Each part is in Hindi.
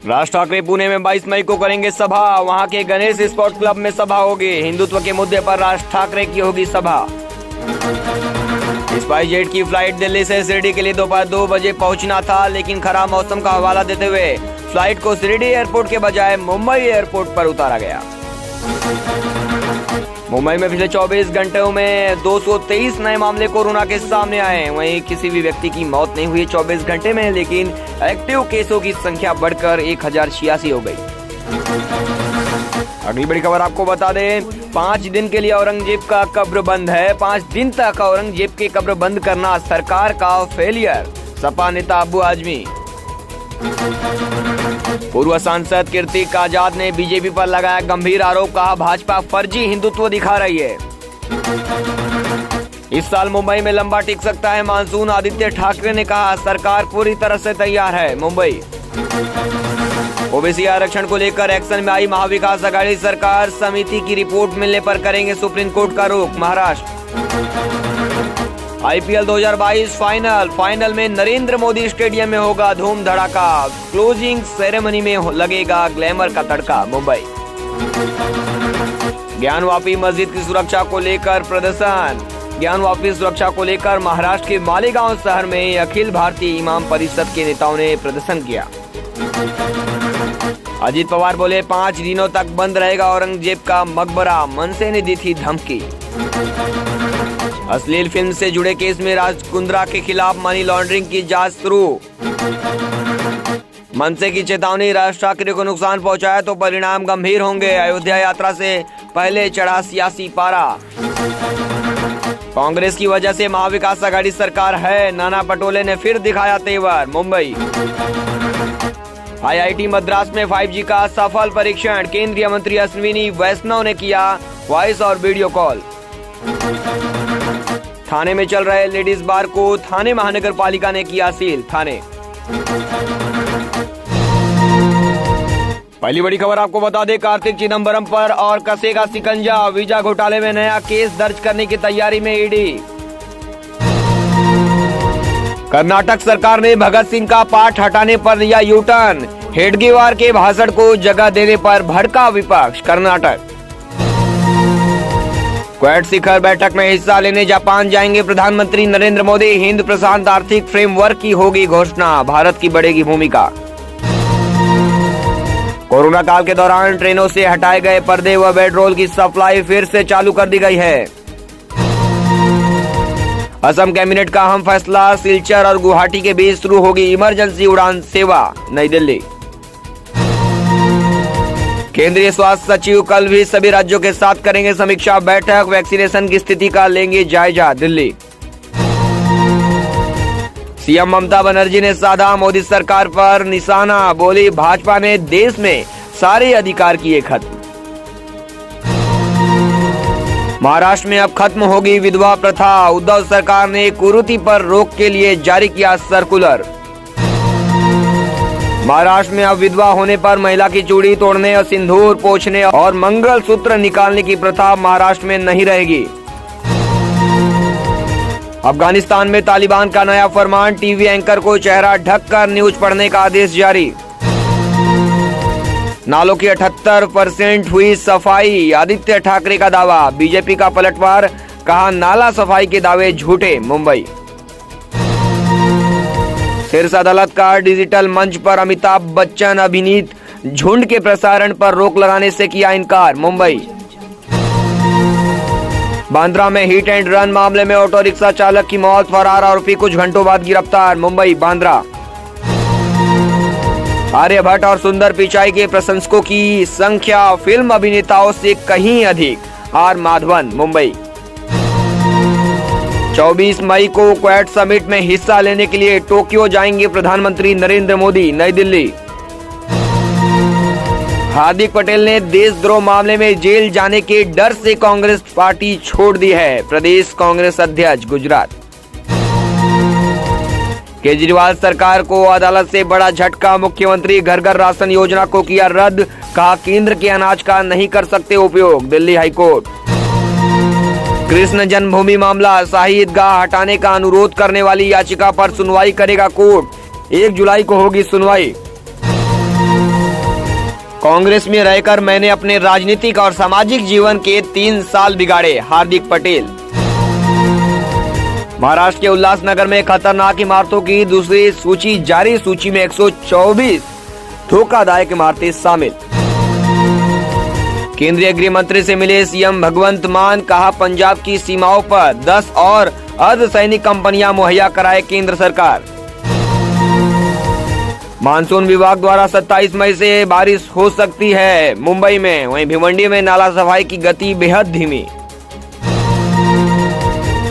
राज ठाकरे पुणे में 22 मई को करेंगे सभा। वहां के गणेश स्पोर्ट्स क्लब में सभा होगी। हिंदुत्व के मुद्दे पर राज ठाकरे की होगी सभा। स्पाइसजेट की फ्लाइट दिल्ली से शिरडी के लिए दोपहर 2 बजे पहुंचना था, लेकिन खराब मौसम का हवाला देते हुए फ्लाइट को शिरडी एयरपोर्ट के बजाय मुंबई एयरपोर्ट पर उतारा गया। मुंबई में पिछले 24 घंटों में 223 नए मामले कोरोना के सामने आए। वहीं किसी भी व्यक्ति की मौत नहीं हुई 24 घंटे में, लेकिन एक्टिव केसों की संख्या बढ़कर 1086 हो गई। अगली बड़ी खबर आपको बता दें, 5 दिन के लिए औरंगजेब का कब्र बंद है। 5 दिन तक औरंगजेब के कब्र बंद करना सरकार का फेलियर, सपा नेता अब्बू आजमी। पूर्व सांसद कीर्ति आजाद ने बीजेपी पर लगाया गंभीर आरोप, कहा भाजपा फर्जी हिंदुत्व दिखा रही है। इस साल मुंबई में लंबा टिक सकता है मानसून, आदित्य ठाकरे ने कहा सरकार पूरी तरह से तैयार है। मुंबई ओबीसी आरक्षण को लेकर एक्शन में आई महाविकास आघाड़ी सरकार, समिति की रिपोर्ट मिलने पर करेंगे सुप्रीम कोर्ट का रुख। महाराष्ट्र आईपीएल 2022 फाइनल में नरेंद्र मोदी स्टेडियम में होगा धूम धड़ाका। क्लोजिंग सेरेमनी में लगेगा ग्लैमर का तड़का। मुंबई ज्ञानवापी मस्जिद की सुरक्षा को लेकर प्रदर्शन। ज्ञानवापी सुरक्षा को लेकर महाराष्ट्र के मालेगांव शहर में अखिल भारतीय इमाम परिषद के नेताओं ने प्रदर्शन किया। अजीत पवार बोले 5 दिनों तक बंद रहेगा औरंगजेब का मकबरा, मनसे ने दी थी धमकी। अश्लील फिल्म से जुड़े केस में राज कुंद्रा के खिलाफ मनी लॉन्ड्रिंग की जांच शुरू। मनसे की चेतावनी, राज ठाकरे को नुकसान पहुंचाया तो परिणाम गंभीर होंगे। अयोध्या यात्रा से पहले चढ़ा सियासी पारा। कांग्रेस की वजह से महाविकास आघाड़ी सरकार है, नाना पटोले ने फिर दिखाया तेवर। मुंबई आईआईटी मद्रास में 5G का सफल परीक्षण, केंद्रीय मंत्री अश्विनी वैष्णव ने किया वॉइस और वीडियो कॉल। थाने में चल रहे लेडीज बार को थाने महानगर पालिका ने किया सील। थाने पहली बड़ी खबर आपको बता दें, कार्तिक चिदंबरम पर और कसेगा शिकंजा। वीजा घोटाले में नया केस दर्ज करने की तैयारी में ईडी। कर्नाटक सरकार ने भगत सिंह का पाठ हटाने पर लिया यू टर्न। हेडगेवार के भाषण को जगह देने पर भड़का विपक्ष। कर्नाटक क्वाड शिखर बैठक में हिस्सा लेने जापान जाएंगे प्रधानमंत्री नरेंद्र मोदी। हिंद प्रशांत आर्थिक फ्रेमवर्क की होगी घोषणा, भारत की बढ़ेगी भूमिका। कोरोना काल के दौरान ट्रेनों से हटाए गए पर्दे व बेडरोल की सप्लाई फिर से चालू कर दी गई है। असम कैबिनेट का अहम फैसला, सिलचर और गुवाहाटी के बीच शुरू होगी इमरजेंसी उड़ान सेवा। नई दिल्ली केंद्रीय स्वास्थ्य सचिव कल भी सभी राज्यों के साथ करेंगे समीक्षा बैठक। वैक्सीनेशन की स्थिति का लेंगे जायजा। दिल्ली सीएम ममता बनर्जी ने साधा मोदी सरकार पर निशाना, बोली भाजपा ने देश में सारे अधिकार किए खत्म। महाराष्ट्र में अब खत्म होगी विधवा प्रथा, उद्धव सरकार ने कुरीति पर रोक के लिए जारी किया सर्कुलर। महाराष्ट्र में अब विधवा होने पर महिला की चूड़ी तोड़ने और सिंदूर पोंछने और मंगलसूत्र निकालने की प्रथा महाराष्ट्र में नहीं रहेगी। अफगानिस्तान में तालिबान का नया फरमान, टीवी एंकर को चेहरा ढककर न्यूज पढ़ने का आदेश जारी। नालों की 78% हुई सफाई, आदित्य ठाकरे का दावा। बीजेपी का पलटवार, कहा नाला सफाई के दावे झूठे। मुंबई शीर्ष अदालत का डिजिटल मंच पर अमिताभ बच्चन अभिनीत झुंड के प्रसारण पर रोक लगाने से किया इनकार। मुंबई बांद्रा में हिट एंड रन मामले में ऑटो रिक्शा चालक की मौत, फरार आरोपी कुछ घंटों बाद गिरफ्तार। मुंबई बांद्रा आर्यभट्ट और सुंदर पिचाई के प्रशंसकों की संख्या फिल्म अभिनेताओं से कहीं अधिक। आर माधवन मुंबई 24 मई को क्वाड समिट में हिस्सा लेने के लिए टोक्यो जाएंगे प्रधानमंत्री नरेंद्र मोदी। नई दिल्ली हार्दिक पटेल ने देशद्रोह मामले में जेल जाने के डर से कांग्रेस पार्टी छोड़ दी है। प्रदेश कांग्रेस अध्यक्ष गुजरात केजरीवाल सरकार को अदालत से बड़ा झटका, मुख्यमंत्री घर घर राशन योजना को किया रद्द, कहा केंद्र के अनाज का नहीं कर सकते उपयोग। दिल्ली हाईकोर्ट कृष्ण जन्मभूमि मामला, शाही ईदगाह हटाने का अनुरोध करने वाली याचिका पर सुनवाई करेगा कोर्ट। 1 जुलाई को होगी सुनवाई। कांग्रेस में रहकर मैंने अपने राजनीतिक और सामाजिक जीवन के 3 साल बिगाड़े, हार्दिक पटेल। महाराष्ट्र के उल्लासनगर में खतरनाक इमारतों की दूसरी सूची जारी, सूची में 124 धोखादायक इमारतें शामिल। केंद्रीय गृह मंत्री से मिले सीएम भगवंत मान, कहा पंजाब की सीमाओं पर 10 और अर्धसैनिक कंपनियां मुहैया कराए केंद्र सरकार। मानसून विभाग द्वारा 27 मई से बारिश हो सकती है मुंबई में, वहीं भिवंडी में नाला सफाई की गति बेहद धीमी।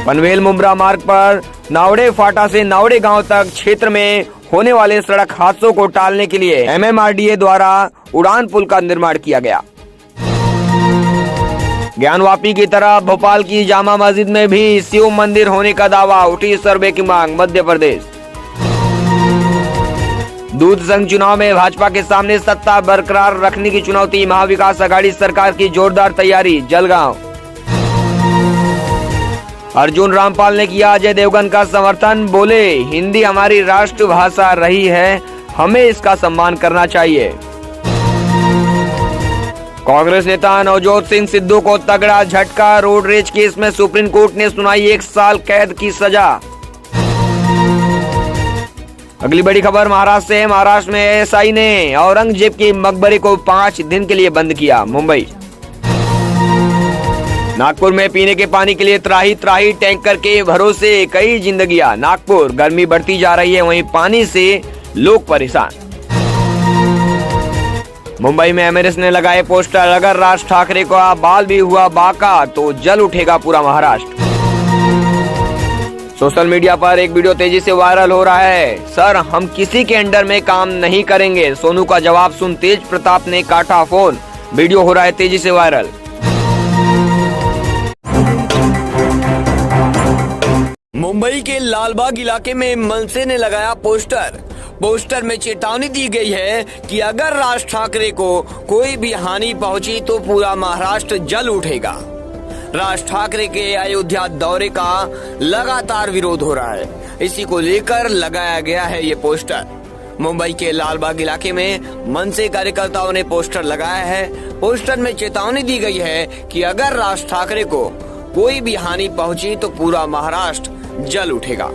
पनवेल मुंब्रा मार्ग पर नावड़े फाटा से नावड़े गांव तक क्षेत्र में होने वाले सड़क हादसों को टालने के लिए MMRDA द्वारा उड़ान पुल का निर्माण किया गया। ज्ञानवापी की तरह भोपाल की जामा मस्जिद में भी शिव मंदिर होने का दावा, उठी सर्वे की मांग, मध्य प्रदेश। दूध संघ चुनाव में भाजपा के सामने सत्ता बरकरार रखने की चुनौती, महाविकास आघाड़ी सरकार की जोरदार तैयारी, जलगांव। अर्जुन रामपाल ने किया अजय देवगन का समर्थन, बोले हिंदी हमारी राष्ट्रभाषा रही है, हमें इसका सम्मान करना चाहिए। कांग्रेस नेता नवजोत सिंह सिद्धू को तगड़ा झटका, रोड रेज केस में सुप्रीम कोर्ट ने सुनाई 1 साल कैद की सजा। अगली बड़ी खबर महाराष्ट्र से है। महाराष्ट्र में ASI ने औरंगजेब के मकबरे को 5 दिन के लिए बंद किया, मुंबई। नागपुर में पीने के पानी के लिए त्राही टैंकर के भरोसे कई जिंदगियां, नागपुर। गर्मी बढ़ती जा रही है, वहीं पानी से लोग परेशान। मुंबई में एमआरएस ने लगाए पोस्टर, अगर राज ठाकरे को बाल भी हुआ बाका तो जल उठेगा पूरा महाराष्ट्र। सोशल मीडिया पर एक वीडियो तेजी से वायरल हो रहा है। सर हम किसी के अंडर में काम नहीं करेंगे, सोनू का जवाब सुन तेज प्रताप ने काटा फोन। वीडियो हो रहा है तेजी से वायरल। मुंबई के लालबाग इलाके में मनसे ने लगाया पोस्टर में चेतावनी दी गई है कि अगर राज ठाकरे को कोई भी हानि पहुंची तो पूरा महाराष्ट्र जल उठेगा। राज ठाकरे के अयोध्या दौरे का लगातार विरोध हो रहा है, इसी को लेकर लगाया गया है ये पोस्टर। मुंबई के लालबाग इलाके में मनसे कार्यकर्ताओं ने पोस्टर लगाया है। पोस्टर में चेतावनी दी गई है कि अगर राज ठाकरे को कोई भी हानि पहुंची तो पूरा महाराष्ट्र जल उठेगा।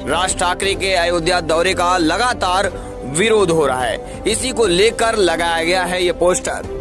राज ठाकरे के अयोध्या दौरे का लगातार विरोध हो रहा है, इसी को लेकर लगाया गया है ये पोस्टर।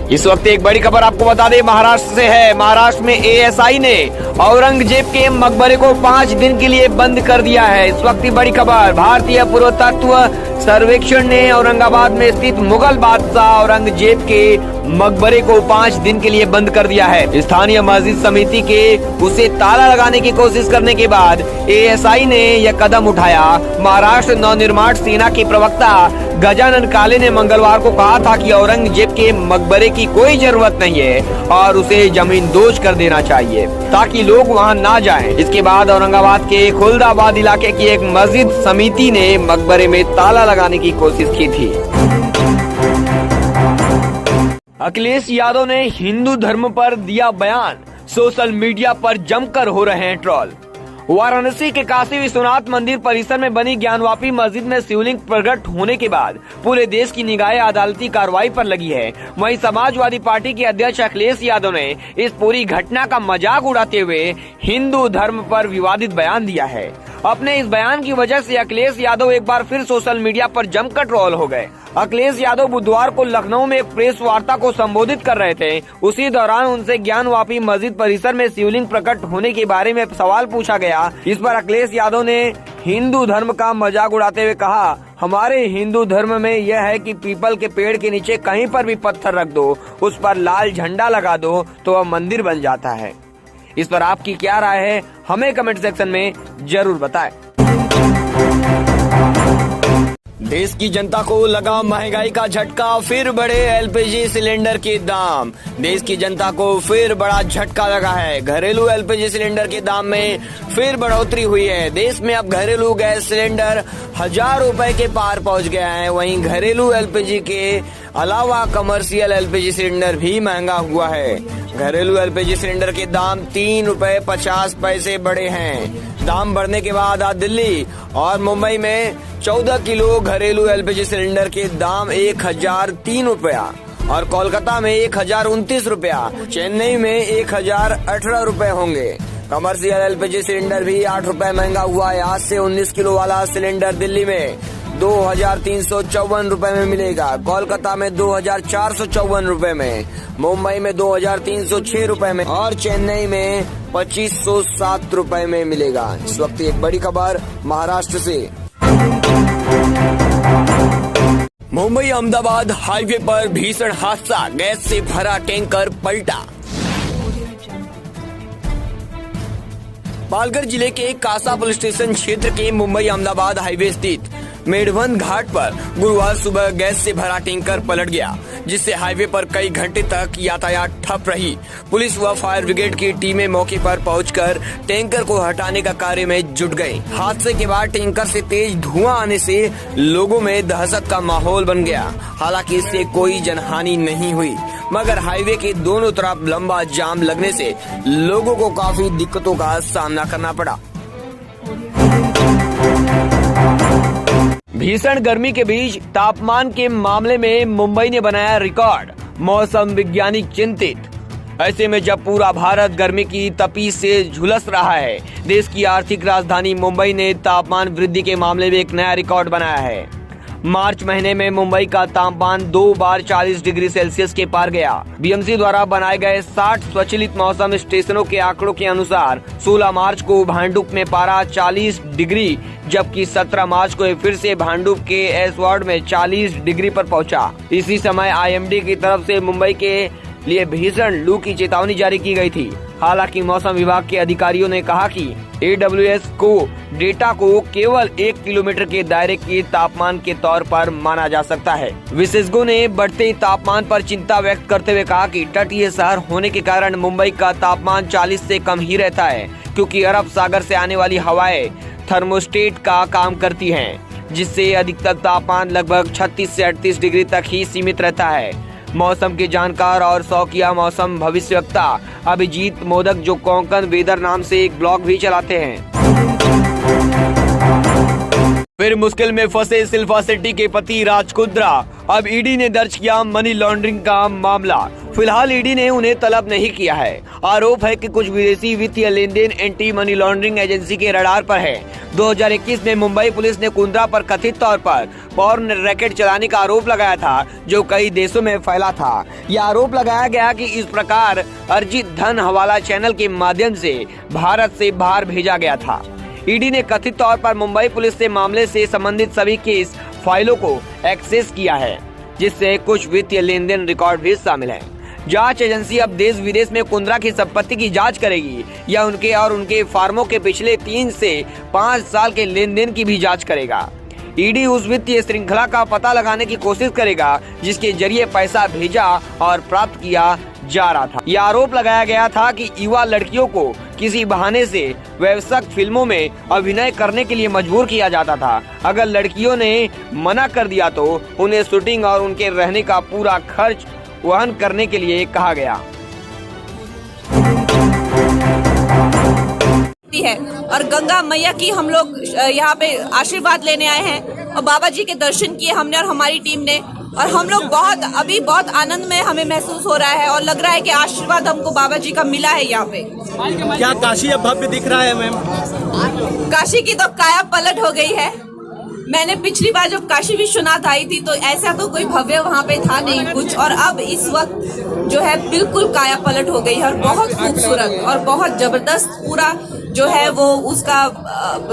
इस वक्त एक बड़ी खबर आपको बता दें, महाराष्ट्र से है। महाराष्ट्र में ASI ने औरंगजेब के मकबरे को 5 दिन के लिए बंद कर दिया है। इस वक्त की बड़ी खबर, भारतीय पुरातत्व सर्वेक्षण ने औरंगाबाद में स्थित मुगल बादशाह औरंगजेब के मकबरे को 5 दिन के लिए बंद कर दिया है। स्थानीय मस्जिद समिति के उसे ताला लगाने की कोशिश करने के बाद ASI ने यह कदम उठाया। महाराष्ट्र नवनिर्माण सेना के प्रवक्ता गजानन काले ने मंगलवार को कहा था कि औरंगजेब के मकबरे की कोई जरूरत नहीं है और उसे जमींदोज कर देना चाहिए ताकि लोग वहां ना जाएं। इसके बाद औरंगाबाद के खुलदाबाद इलाके की एक मस्जिद समिति ने मकबरे में ताला लगाने की कोशिश की थी। अखिलेश यादव ने हिंदू धर्म पर दिया बयान, सोशल मीडिया पर जमकर हो रहे हैं ट्रोल। वाराणसी के काशी विश्वनाथ मंदिर परिसर में बनी ज्ञानवापी मस्जिद में शिवलिंग प्रकट होने के बाद पूरे देश की निगाहें अदालती कार्रवाई पर लगी है। वहीं समाजवादी पार्टी के अध्यक्ष अखिलेश यादव ने इस पूरी घटना का मजाक उड़ाते हुए हिंदू धर्म पर विवादित बयान दिया है। अपने इस बयान की वजह से अखिलेश यादव एक बार फिर सोशल मीडिया पर जमकर ट्रोल हो गए। अखिलेश यादव बुधवार को लखनऊ में एक प्रेस वार्ता को संबोधित कर रहे थे। उसी दौरान उनसे ज्ञानवापी मस्जिद परिसर में शिवलिंग प्रकट होने के बारे में सवाल पूछा गया। इस पर अखिलेश यादव ने हिंदू धर्म का मजाक उड़ाते हुए कहा, हमारे हिंदू धर्म में यह है कि पीपल के पेड़ के नीचे कहीं पर भी पत्थर रख दो, उस पर लाल झंडा लगा दो तो वह मंदिर बन जाता है। इस पर आपकी क्या राय है, हमें कमेंट सेक्शन में जरूर बताएं। देश की जनता को लगा महंगाई का झटका, फिर बढ़े LPG सिलेंडर के दाम। देश की जनता को फिर बड़ा झटका लगा है। घरेलू LPG सिलेंडर के दाम में फिर बढ़ोतरी हुई है। देश में अब घरेलू गैस सिलेंडर 1000 रुपए के पार पहुंच गया है। वहीं घरेलू एलपीजी के अलावा कमर्शियल एलपीजी सिलेंडर भी महंगा हुआ है। घरेलू एलपीजी सिलेंडर के दाम 3 रुपए 50 पैसे बढ़े हैं। दाम बढ़ने के बाद आज दिल्ली और मुंबई में 14 किलो घरेलू एलपीजी सिलेंडर के दाम 1003 रुपया और कोलकाता में 1029 रुपया, चेन्नई में 1018 रुपए होंगे। कमर्शियल एलपीजी सिलेंडर भी 8 रुपए महंगा हुआ है। आज से 19 किलो वाला सिलेंडर दिल्ली में 2354 रुपए में मिलेगा, कोलकाता में 2454 रुपए में, मुंबई में 2306 रुपए में और चेन्नई में 2507 रुपए में मिलेगा। इस वक्त एक बड़ी खबर महाराष्ट्र से। मुंबई अहमदाबाद हाईवे पर भीषण हादसा, गैस से भरा टैंकर पलटा। पालघर जिले के कासा पुलिस स्टेशन क्षेत्र के मुंबई अहमदाबाद हाईवे स्थित मेढ़वन घाट पर गुरुवार सुबह गैस से भरा टैंकर पलट गया, जिससे हाईवे पर कई घंटे तक यातायात ठप रही। पुलिस व फायर ब्रिगेड की टीमें मौके पर पहुंचकर टैंकर को हटाने का कार्य में जुट गई। हादसे के बाद टैंकर से तेज धुआं आने से लोगों में दहशत का माहौल बन गया। हालांकि इससे कोई जनहानि नहीं हुई, मगर हाईवे के दोनों तरफ लंबा जाम लगने से लोगों को काफी दिक्कतों का सामना करना पड़ा। भीषण गर्मी के बीच तापमान के मामले में मुंबई ने बनाया रिकॉर्ड, मौसम वैज्ञानिक चिंतित। ऐसे में जब पूरा भारत गर्मी की तपीस से झुलस रहा है, देश की आर्थिक राजधानी मुंबई ने तापमान वृद्धि के मामले में एक नया रिकॉर्ड बनाया है। मार्च महीने में मुंबई का तापमान 2 बार 40 डिग्री सेल्सियस के पार गया। बीएमसी द्वारा बनाए गए 60 स्वचालित मौसम स्टेशनों के आंकड़ों के अनुसार 16 मार्च को भांडुप में पारा 40 डिग्री, जबकि 17 मार्च को फिर से भांडुप के एस वार्ड में 40 डिग्री पर पहुंचा। इसी समय आईएमडी की तरफ से मुंबई के लिए भीषण लू की चेतावनी जारी की गई थी। हालांकि मौसम विभाग के अधिकारियों ने कहा कि AWS को डेटा को केवल 1 किलोमीटर के दायरे के तापमान के तौर पर माना जा सकता है। विशेषज्ञों ने बढ़ते तापमान पर चिंता व्यक्त करते हुए कहा कि तटीय शहर होने के कारण मुंबई का तापमान 40 से कम ही रहता है, क्योंकि अरब सागर से आने वाली हवाएं थर्मोस्टेट का काम करती हैं, जिससे अधिकतम तापमान लगभग 36 से 38 डिग्री तक ही सीमित रहता है। मौसम के जानकार और शौकिया मौसम भविष्यवक्ता अभिजीत मोदक, जो कोंकण वेदर नाम से एक ब्लॉग भी चलाते हैं, फिर मुश्किल में फंसे शिल्पा शेट्टी के पति राज कुंद्रा। अब ईडी ने दर्ज किया मनी लॉन्ड्रिंग का मामला। फिलहाल ईडी ने उन्हें तलब नहीं किया है। आरोप है कि कुछ विदेशी वित्तीय लेन देन एंटी मनी लॉन्ड्रिंग एजेंसी के रडार पर है। 2021 में मुंबई पुलिस ने कुंद्रा पर कथित तौर पर पॉर्न रैकेट चलाने का आरोप लगाया था, जो कई देशों में फैला था। यह आरोप लगाया गया कि इस प्रकार अर्जित धन हवाला चैनल के माध्यम से भारत से बाहर भेजा गया था। ईडी ने कथित तौर पर मुंबई पुलिस से मामले से संबंधित सभी केस फाइलों को एक्सेस किया है, जिससे कुछ वित्तीय लेन देन रिकॉर्ड भी शामिल है। जांच एजेंसी अब देश विदेश में कुंद्रा की संपत्ति की जांच करेगी या उनके फार्मों के पिछले 3 से 5 साल के लेन देन की भी जांच करेगा। ईडी उस वित्तीय श्रृंखला का पता लगाने की कोशिश करेगा जिसके जरिए पैसा भेजा और प्राप्त किया जा रहा था। यह आरोप लगाया गया था कि युवा लड़कियों को किसी बहाने से वयस्क फिल्मों में अभिनय करने के लिए मजबूर किया जाता था। अगर लड़कियों ने मना कर दिया तो उन्हें शूटिंग और उनके रहने का पूरा खर्च वहन करने के लिए कहा गया है। और गंगा मैया की हम लोग यहाँ पे आशीर्वाद लेने आए हैं और बाबा जी के दर्शन किए हमने और हमारी टीम ने, और हम लोग बहुत आनंद में हमें महसूस हो रहा है और लग रहा है कि आशीर्वाद हमको बाबा जी का मिला है यहाँ पे। क्या काशी अब भव्य दिख रहा है मैम? काशी की तो काया पलट हो गई है। मैंने पिछली बार जब काशी विश्वनाथ आई थी तो ऐसा तो कोई भव्य वहाँ पे था नहीं कुछ, और अब इस वक्त जो है बिल्कुल काया पलट हो गई है और बहुत खूबसूरत और बहुत जबरदस्त पूरा जो है वो उसका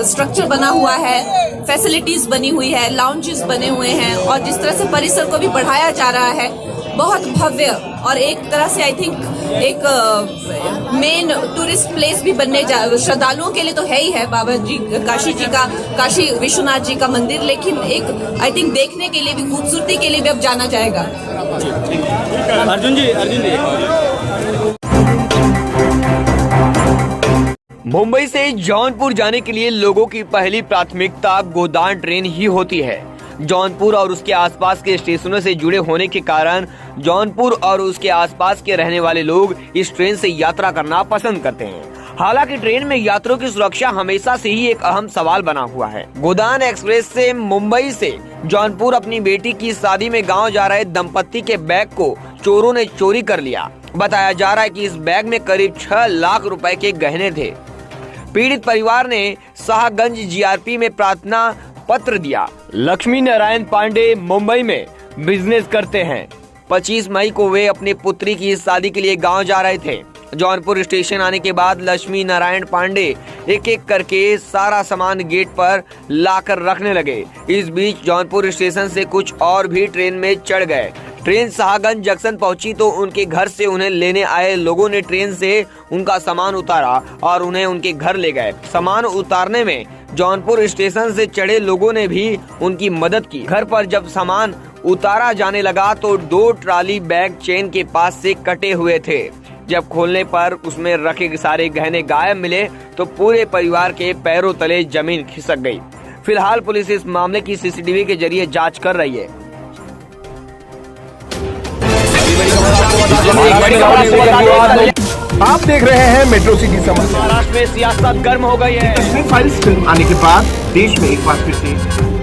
स्ट्रक्चर बना हुआ है, फैसिलिटीज बनी हुई है, लाउंजेस बने हुए हैं, और जिस तरह से परिसर को भी बढ़ाया जा रहा है बहुत भव्य, और एक तरह से आई थिंक एक मेन टूरिस्ट प्लेस भी बनने श्रद्धालुओं के लिए तो है ही है बाबा जी काशी विश्वनाथ जी का मंदिर, लेकिन एक आई थिंक देखने के लिए भी, खूबसूरती के लिए भी अब जाना जाएगा। अर्जुन जी मुंबई से जौनपुर जाने के लिए लोगों की पहली प्राथमिकता गोदान ट्रेन ही होती है। जौनपुर और उसके आसपास के स्टेशनों से जुड़े होने के कारण जौनपुर और उसके आसपास के रहने वाले लोग इस ट्रेन से यात्रा करना पसंद करते हैं। हालांकि ट्रेन में यात्रियों की सुरक्षा हमेशा से ही एक अहम सवाल बना हुआ है। गोदान एक्सप्रेस से मुंबई से जौनपुर अपनी बेटी की शादी में गांव जा रहे दंपत्ति के बैग को चोरों ने चोरी कर लिया। बताया जा रहा है कि इस बैग में करीब 6 लाख रुपए के गहने थे। पीड़ित परिवार ने शाहगंज जीआरपी में प्रार्थना पत्र दिया। लक्ष्मी नारायण पांडे मुंबई में बिजनेस करते हैं। 25 मई को वे अपनी पुत्री की शादी के लिए गांव जा रहे थे। जौनपुर स्टेशन आने के बाद लक्ष्मी नारायण पांडे एक एक करके सारा सामान गेट पर लाकर रखने लगे। इस बीच जौनपुर स्टेशन से कुछ और भी ट्रेन में चढ़ गए। ट्रेन शाहगंज जंक्शन पहुंची तो उनके घर से उन्हें लेने आए लोगों ने ट्रेन से उनका सामान उतारा और उन्हें उनके घर ले गए। सामान उतारने में जौनपुर स्टेशन से चढ़े लोगों ने भी उनकी मदद की। घर पर जब सामान उतारा जाने लगा तो 2 ट्रॉली बैग चेन के पास से कटे हुए थे। जब खोलने पर उसमें रखे सारे गहने गायब मिले तो पूरे परिवार के पैरों तले जमीन खिसक गई। फिलहाल पुलिस इस मामले की सीसीटीवी के जरिए जांच कर रही है। आप देख रहे हैं मेट्रो सिटी समाचार। महाराष्ट्र में सियासत गर्म हो गई है। कश्मीर फाइल्स फिल्म आने के बाद देश में एक बार फिर से